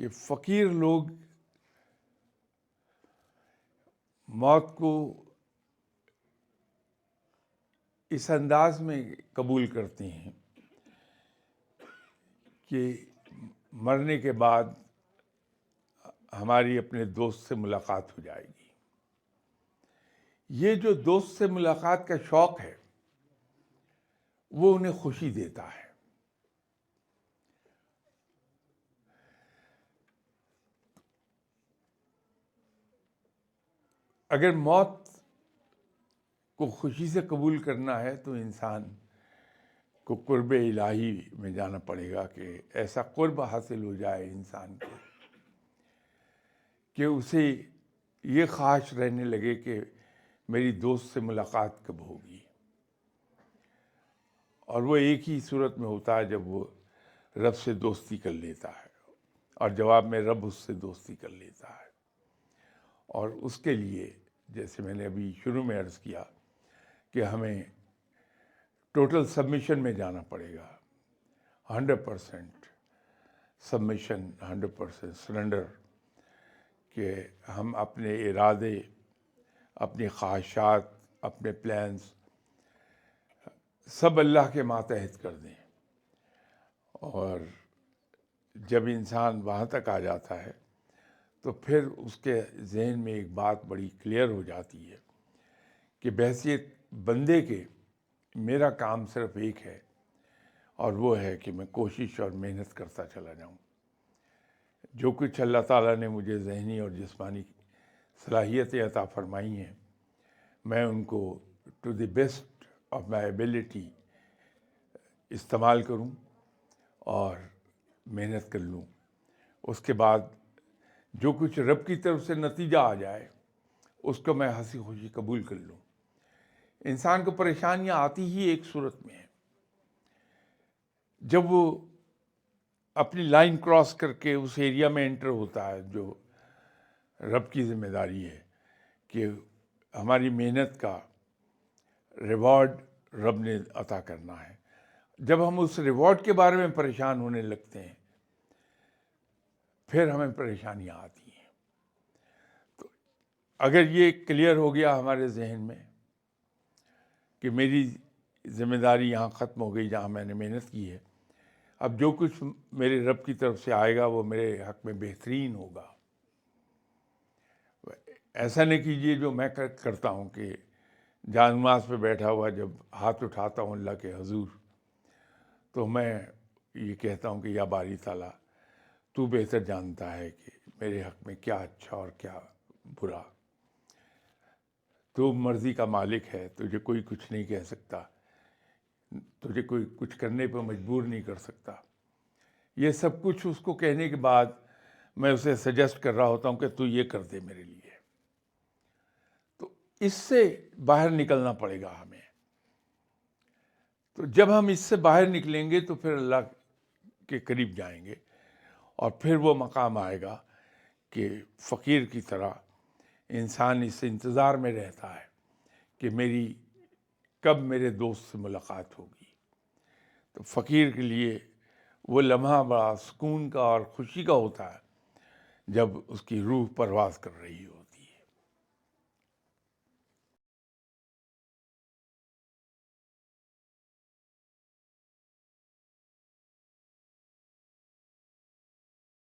کہ فقیر لوگ موت کو اس انداز میں قبول کرتے ہیں کہ مرنے کے بعد ہماری اپنے دوست سے ملاقات ہو جائے گی. یہ جو دوست سے ملاقات کا شوق ہے وہ انہیں خوشی دیتا ہے. اگر موت کو خوشی سے قبول کرنا ہے تو انسان کو قرب الہی میں جانا پڑے گا کہ ایسا قرب حاصل ہو جائے انسان کو کہ اسے یہ خواہش رہنے لگے کہ میری دوست سے ملاقات کب ہوگی. اور وہ ایک ہی صورت میں ہوتا ہے جب وہ رب سے دوستی کر لیتا ہے اور جواب میں رب اس سے دوستی کر لیتا ہے. اور اس کے لیے جیسے میں نے ابھی شروع میں عرض کیا کہ ہمیں ٹوٹل سبمیشن میں جانا پڑے گا. 100% سبمیشن، 100% سرنڈر، کہ ہم اپنے ارادے، اپنی خواہشات، اپنے پلانز سب اللہ کے ماتحت کر دیں. اور جب انسان وہاں تک آ جاتا ہے تو پھر اس کے ذہن میں ایک بات بڑی کلیئر ہو جاتی ہے کہ بحیثیت بندے کے میرا کام صرف ایک ہے اور وہ ہے کہ میں کوشش اور محنت کرتا چلا جاؤں. جو کچھ اللہ تعالیٰ نے مجھے ذہنی اور جسمانی صلاحیتیں عطا فرمائی ہیں میں ان کو to the best of my ability استعمال کروں اور محنت کر لوں. اس کے بعد جو کچھ رب کی طرف سے نتیجہ آ جائے اس کو میں ہنسی خوشی قبول کر لوں. انسان کو پریشانیاں آتی ہی ایک صورت میں ہیں، جب وہ اپنی لائن کراس کر کے اس ایریا میں انٹر ہوتا ہے جو رب کی ذمہ داری ہے کہ ہماری محنت کا ریوارڈ رب نے عطا کرنا ہے. جب ہم اس ریوارڈ کے بارے میں پریشان ہونے لگتے ہیں پھر ہمیں پریشانیاں آتی ہیں. تو اگر یہ کلیئر ہو گیا ہمارے ذہن میں کہ میری ذمہ داری یہاں ختم ہو گئی جہاں میں نے محنت کی ہے، اب جو کچھ میرے رب کی طرف سے آئے گا وہ میرے حق میں بہترین ہوگا. ایسا نہیں کیجیے جو میں کرتا ہوں کہ جان نماز پہ بیٹھا ہوا جب ہاتھ اٹھاتا ہوں اللہ کے حضور تو میں یہ کہتا ہوں کہ یا باری تعالیٰ تو بہتر جانتا ہے کہ میرے حق میں کیا اچھا اور کیا برا. تو مرضی کا مالک ہے، تجھے کوئی کچھ نہیں کہہ سکتا، تجھے کوئی کچھ کرنے پہ مجبور نہیں کر سکتا. یہ سب کچھ اس کو کہنے کے بعد میں اسے سجیسٹ کر رہا ہوتا ہوں کہ تو یہ کر دے میرے لیے. تو اس سے باہر نکلنا پڑے گا ہمیں. تو جب ہم اس سے باہر نکلیں گے تو پھر اللہ کے قریب جائیں گے اور پھر وہ مقام آئے گا کہ فقیر کی طرح انسان اس انتظار میں رہتا ہے کہ کب میرے دوست سے ملاقات ہوگی. تو فقیر کے لیے وہ لمحہ بڑا سکون کا اور خوشی کا ہوتا ہے جب اس کی روح پرواز کر رہی ہو.